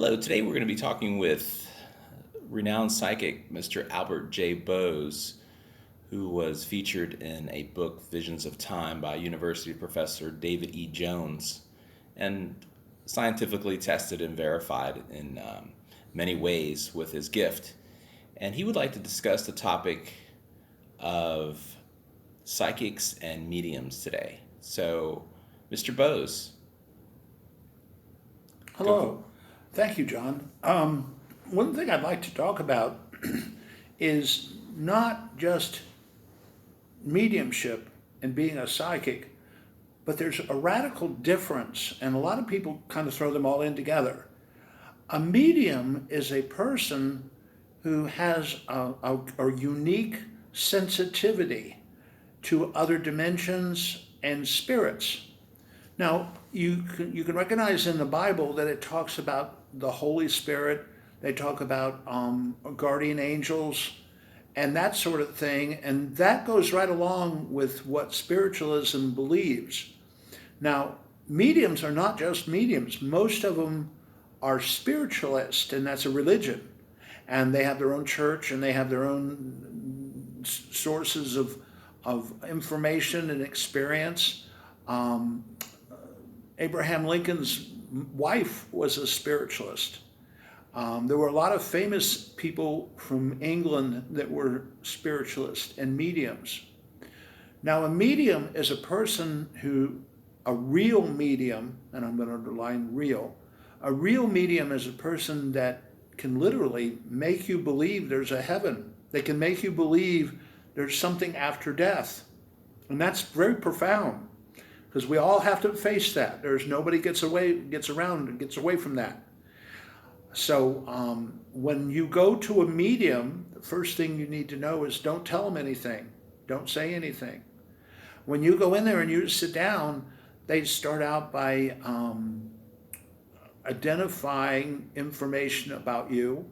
Hello, today we're going to be talking with renowned psychic Mr. Albert J. Bose, who was featured in a book, Visions of Time, by University professor David E. Jones, and scientifically tested and verified in many ways with his gift. And he would like to discuss the topic of psychics and mediums today. So, Mr. Bose, go for. Hello. Thank you, John. One thing I'd like to talk about is not just mediumship and being a psychic, but there's a radical difference, and a lot of people kind of throw them all in together. A medium is a person who has a unique sensitivity to other dimensions and spirits. Now, you can recognize in the Bible that it talks about the Holy Spirit. They talk about guardian angels and that sort of thing. And that goes right along with what spiritualism believes. Now, mediums are not just mediums. Most of them are spiritualists, and that's a religion. And they have their own church, and they have their own sources of information and experience. Abraham Lincoln's wife was a spiritualist. There were a lot of famous people from England that were spiritualists and mediums. Now, a medium is a person a real medium, and I'm going to underline real, a real medium is a person that can literally make you believe there's a heaven. They can make you believe there's something after death. And that's very profound, because we all have to face that. There's nobody gets away from that. So when you go to a medium, the first thing you need to know is don't tell them anything. Don't say anything. When you go in there and you sit down, they start out by identifying information about you,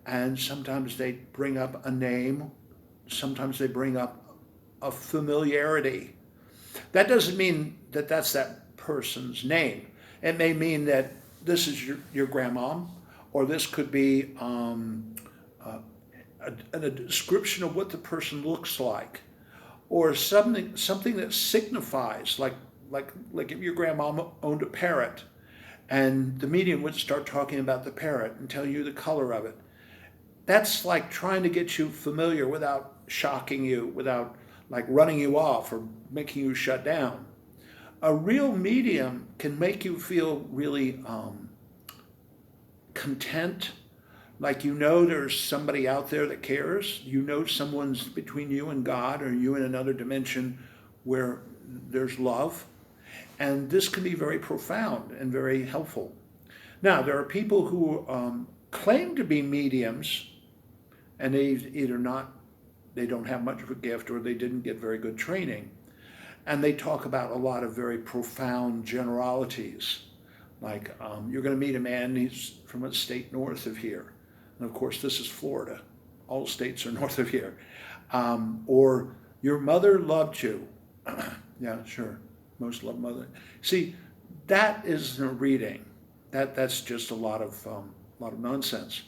and sometimes they bring up a name. Sometimes they bring up a familiarity. That doesn't mean that that's that person's name. It may mean that this is your grandmom, or this could be a description of what the person looks like, or something that signifies, like if your grandmom owned a parrot, and the medium would start talking about the parrot and tell you the color of it. That's like trying to get you familiar without shocking you, without like running you off or making you shut down. A real medium can make you feel really content, like there's somebody out there that cares. Someone's between you and God, or you in another dimension where there's love. And this can be very profound and very helpful. Now, there are people who claim to be mediums, and they don't have much of a gift, or they didn't get very good training. And they talk about a lot of very profound generalities. Like, you're going to meet a man, he's from a state north of here. And of course, this is Florida. All states are north of here. Or, your mother loved you. Yeah, sure. Most love mother. See, that isn't a reading. That's just a lot of nonsense.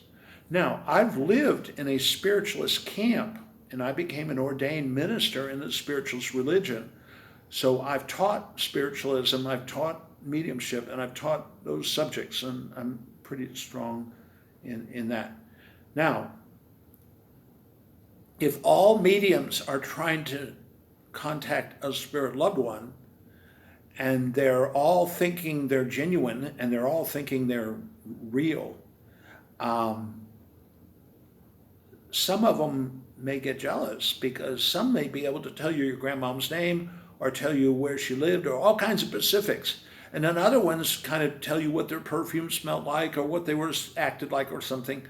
Now, I've lived in a spiritualist camp, and I became an ordained minister in the spiritualist religion. So I've taught spiritualism, I've taught mediumship, and I've taught those subjects, and I'm pretty strong in that. Now, if all mediums are trying to contact a spirit loved one, and they're all thinking they're genuine, and they're all thinking they're real, some of them may get jealous, because some may be able to tell you your grandmom's name, or tell you where she lived, or all kinds of specifics. And then other ones kind of tell you what their perfume smelled like, or what they were acted like, or something.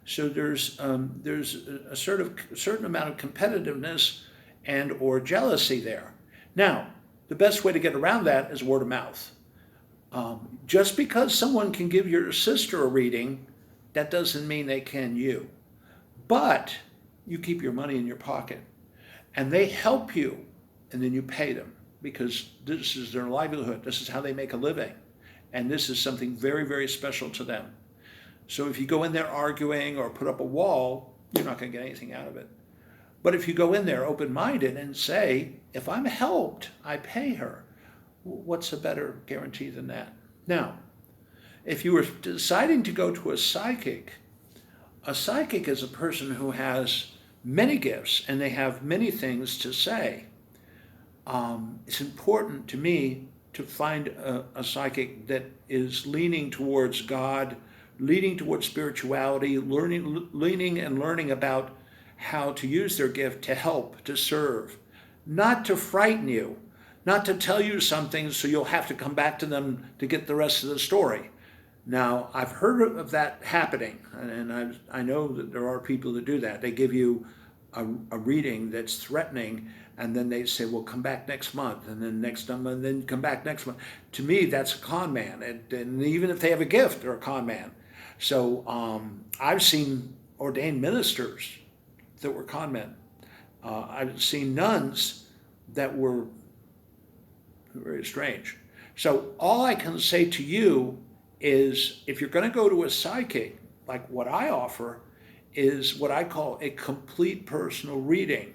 So there's a certain amount of competitiveness and or jealousy there. Now, the best way to get around that is word of mouth. Just because someone can give your sister a reading, that doesn't mean they can you. But you keep your money in your pocket, and they help you, and then you pay them, because this is their livelihood. This is how they make a living. And this is something very, very special to them. So if you go in there arguing or put up a wall, you're not going to get anything out of it. But if you go in there open-minded and say, if I'm helped, I pay her, what's a better guarantee than that? Now, if you were deciding to go to a psychic is a person who has many gifts and they have many things to say. It's important to me to find a psychic that is leaning towards God, leaning towards spirituality, leaning and learning about how to use their gift to help, to serve, not to frighten you, not to tell you something so you'll have to come back to them to get the rest of the story. Now, I've heard of that happening, and I know that there are people that do that. They give you a reading that's threatening, and then they say, well, come back next month, and then next month, and then come back next month. To me, that's a con man, and even if they have a gift, they're a con man. So I've seen ordained ministers that were con men. I've seen nuns that were very strange. So all I can say to you is, if you're going to go to a psychic, like what I offer, is what I call a complete personal reading.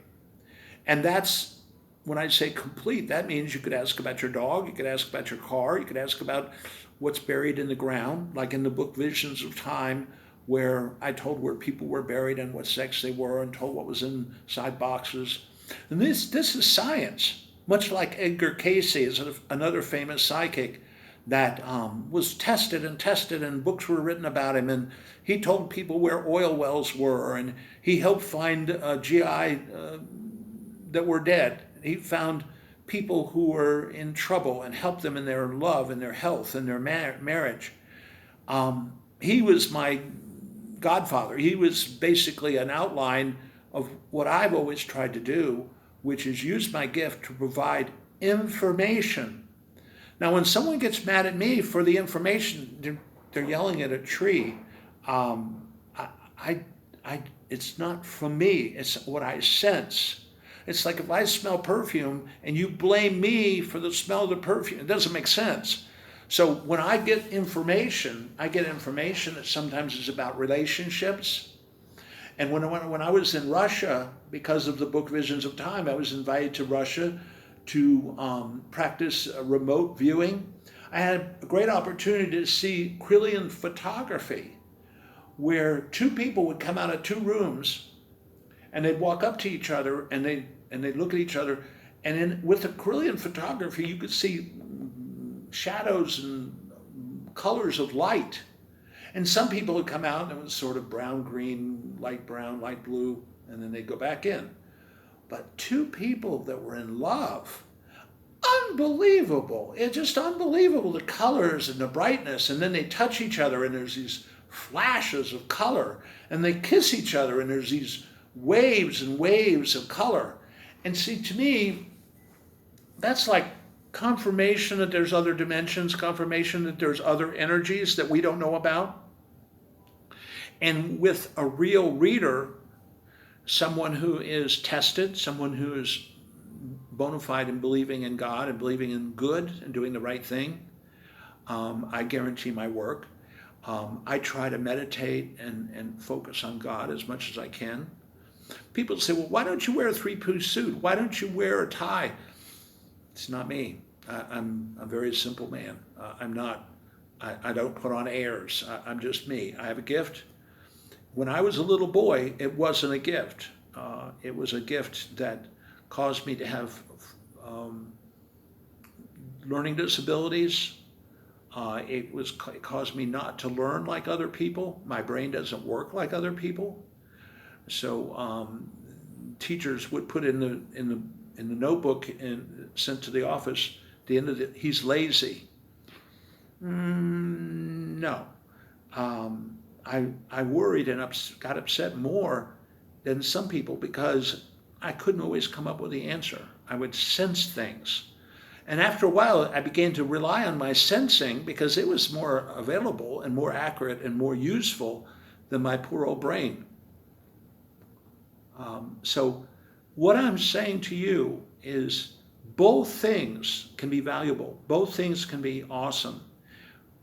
And that's, when I say complete, that means you could ask about your dog, you could ask about your car, you could ask about what's buried in the ground, like in the book Visions of Time, where I told where people were buried and what sex they were and told what was inside boxes. And this is science, much like Edgar Cayce is another famous psychic that was tested and books were written about him, and he told people where oil wells were, and he helped find GI that were dead. He found people who were in trouble and helped them in their love and their health and their marriage. He was my godfather. He was basically an outline of what I've always tried to do, which is use my gift to provide information. Now, when someone gets mad at me for the information, they're yelling at a tree. It's not from me. It's what I sense. It's like if I smell perfume and you blame me for the smell of the perfume, it doesn't make sense. So when I get information that sometimes is about relationships. And when I was in Russia, because of the book Visions of Time, I was invited to Russia to practice remote viewing. I had a great opportunity to see Kirlian photography, where two people would come out of two rooms and they'd walk up to each other and they'd look at each other, and with the Kirlian photography you could see shadows and colors of light. And some people would come out and it was sort of brown, green, light brown, light blue, and then they'd go back in. But two people that were in love, unbelievable. It's just unbelievable, the colors and the brightness. And then they touch each other and there's these flashes of color. And they kiss each other and there's these waves and waves of color. And see, to me, that's like confirmation that there's other dimensions, confirmation that there's other energies that we don't know about. And with a real reader, someone who is tested, someone who is bona fide in believing in God and believing in good and doing the right thing, I guarantee my work. I try to meditate and focus on God as much as I can. People say, well, why don't you wear a three-piece suit? Why don't you wear a tie? It's not me. I'm a very simple man. I don't put on airs. I'm just me. I have a gift. When I was a little boy, it wasn't a gift. It was a gift that caused me to have learning disabilities. It caused me not to learn like other people. My brain doesn't work like other people. So teachers would put in the notebook and sent to the office at the end of it, he's lazy. No. I worried and got upset more than some people because I couldn't always come up with the answer. I would sense things. And after a while, I began to rely on my sensing because it was more available and more accurate and more useful than my poor old brain. So what I'm saying to you is both things can be valuable. Both things can be awesome.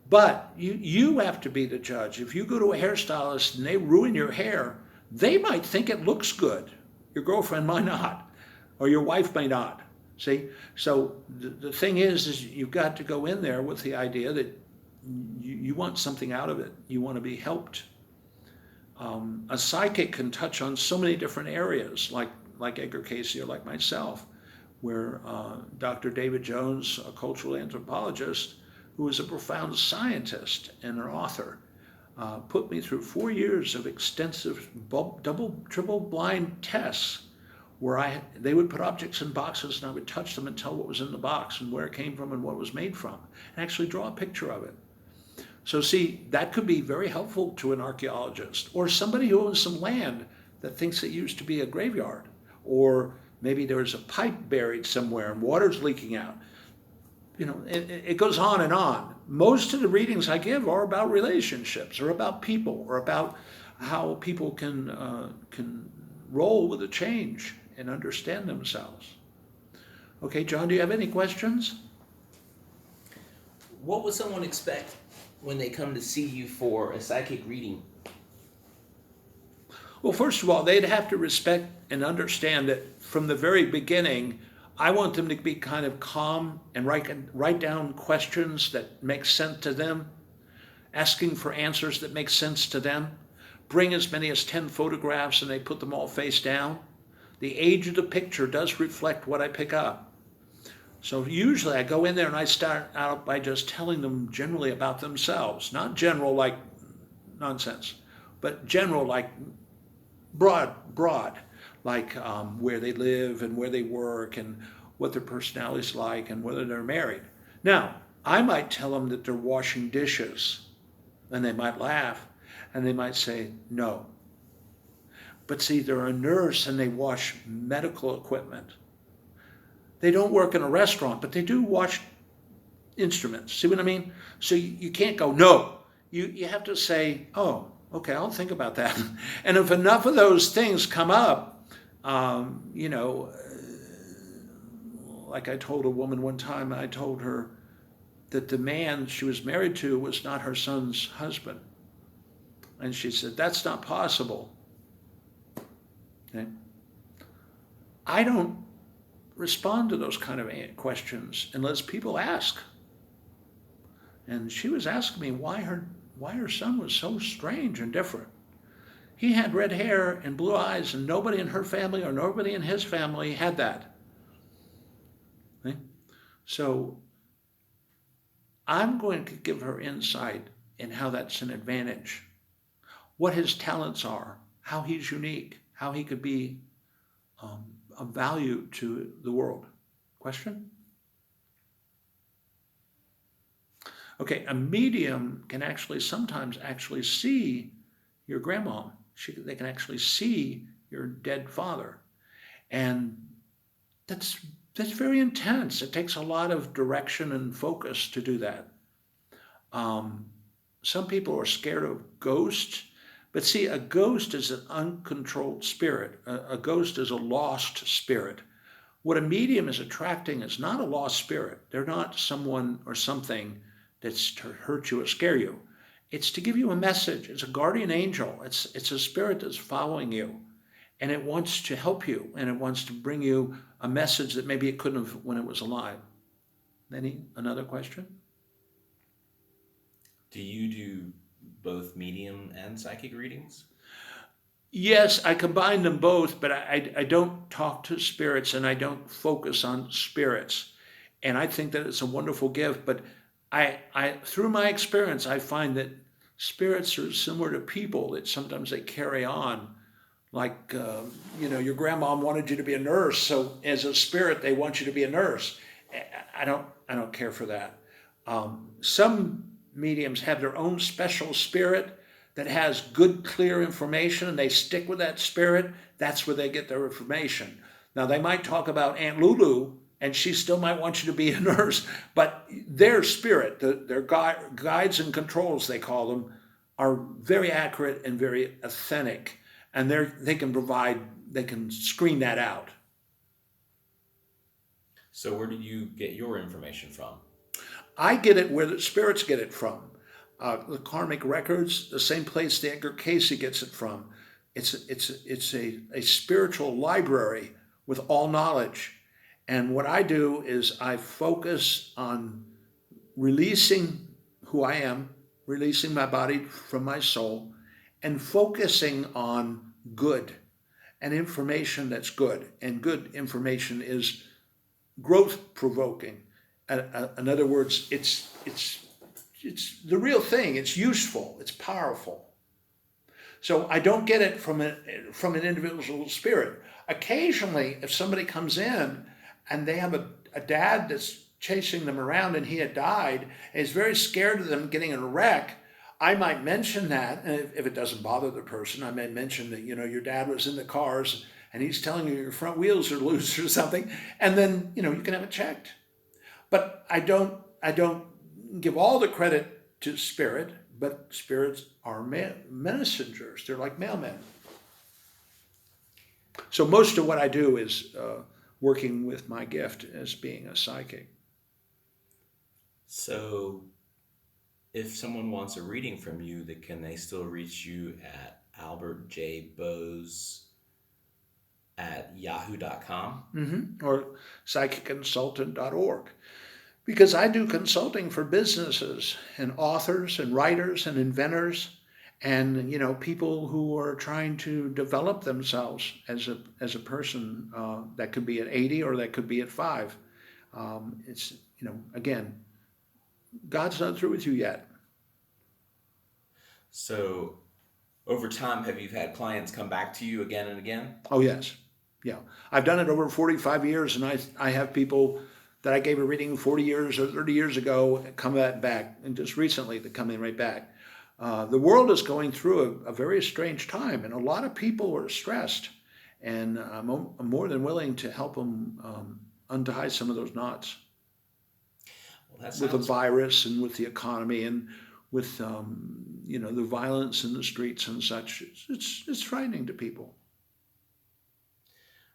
But you have to be the judge. If you go to a hairstylist and they ruin your hair, they might think it looks good. Your girlfriend might not, or your wife may not. See? So the thing is you've got to go in there with the idea that you want something out of it. You want to be helped. A psychic can touch on so many different areas, like Edgar Cayce or like myself, where Dr. David Jones, a cultural anthropologist, who is a profound scientist and an author, put me through 4 years of extensive double, triple blind tests where they would put objects in boxes and I would touch them and tell what was in the box and where it came from and what it was made from, and actually draw a picture of it. So see, that could be very helpful to an archaeologist or somebody who owns some land that thinks it used to be a graveyard, or maybe there's a pipe buried somewhere and water's leaking out. It goes on and on. Most of the readings I give are about relationships or about people or about how people can roll with a change and understand themselves. Okay, John, do you have any questions? What would someone expect when they come to see you for a psychic reading? Well, first of all, they'd have to respect and understand that from the very beginning, I want them to be kind of calm and write down questions that make sense to them, asking for answers that make sense to them. Bring as many as 10 photographs and they put them all face down. The age of the picture does reflect what I pick up. So usually I go in there and I start out by just telling them generally about themselves. Not general like nonsense, but general like broad, like where they live and where they work and what their personality's like and whether they're married. Now, I might tell them that they're washing dishes and they might laugh and they might say, no. But see, they're a nurse and they wash medical equipment. They don't work in a restaurant, but they do wash instruments. See what I mean? So you can't go, no. You have to say, oh, okay, I'll think about that. And if enough of those things come up, like I told a woman one time, I told her that the man she was married to was not her son's husband. And she said, that's not possible. Okay? I don't respond to those kind of questions unless people ask. And she was asking me why her son was so strange and different. He had red hair and blue eyes, and nobody in her family or nobody in his family had that. Okay? So I'm going to give her insight in how that's an advantage, what his talents are, how he's unique, how he could be of value to the world. Question? Okay, a medium can sometimes see your grandma. They can actually see your dead father. And that's very intense. It takes a lot of direction and focus to do that. Some people are scared of ghosts. But see, a ghost is an uncontrolled spirit. A ghost is a lost spirit. What a medium is attracting is not a lost spirit. They're not someone or something that's to hurt you or scare you. It's to give you a message. It's a guardian angel. It's a spirit that's following you. And it wants to help you. And it wants to bring you a message that maybe it couldn't have when it was alive. Another question? Do you do both medium and psychic readings? Yes, I combine them both, but I don't talk to spirits and I don't focus on spirits. And I think that it's a wonderful gift, but I through my experience, I find that spirits are similar to people, that sometimes they carry on. Like, your grandma wanted you to be a nurse, so as a spirit, they want you to be a nurse. I don't care for that. Some mediums have their own special spirit that has good, clear information, and they stick with that spirit. That's where they get their information. Now, they might talk about Aunt Lulu, and she still might want you to be a nurse, but their spirit, their guides and controls, they call them, are very accurate and very authentic, and they can screen that out. So where do you get your information from? I get it where the spirits get it from. The karmic records, the same place the Edgar Casey gets it from. It's a spiritual library with all knowledge. And what I do is I focus on releasing who I am, releasing my body from my soul, and focusing on good and information that's good. And good information is growth provoking. In other words, it's the real thing. It's useful. It's powerful. So I don't get it from an individual spirit. Occasionally, if somebody comes in and they have a dad that's chasing them around and he had died and is very scared of them getting in a wreck, I might mention that. And if it doesn't bother the person, I may mention that, your dad was in the cars and he's telling you your front wheels are loose or something. And then, you can have it checked. But I don't give all the credit to spirit, but spirits are messengers. They're like mailmen. So most of what I do is working with my gift as being a psychic. So if someone wants a reading from you, can they still reach you at albertjbose@yahoo.com? Or psychicconsultant.org. Because I do consulting for businesses and authors and writers and inventors and people who are trying to develop themselves as a person. That could be at 80 or that could be at 5. It's again, God's not through with you yet. So over time, have you had clients come back to you again and again? Oh yes, yeah. I've done it over 45 years, and I have people that I gave a reading 40 years or 30 years ago come back, and just recently they're coming right back. The world is going through a very strange time, and a lot of people are stressed, and I'm more than willing to help them untie some of those knots. Well, with the virus and with the economy and with the violence in the streets and such. It's frightening to people.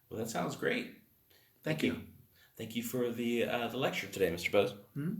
Well, that sounds great. Thank you. Thank you for the lecture today, Mr. Bose. Mm-hmm.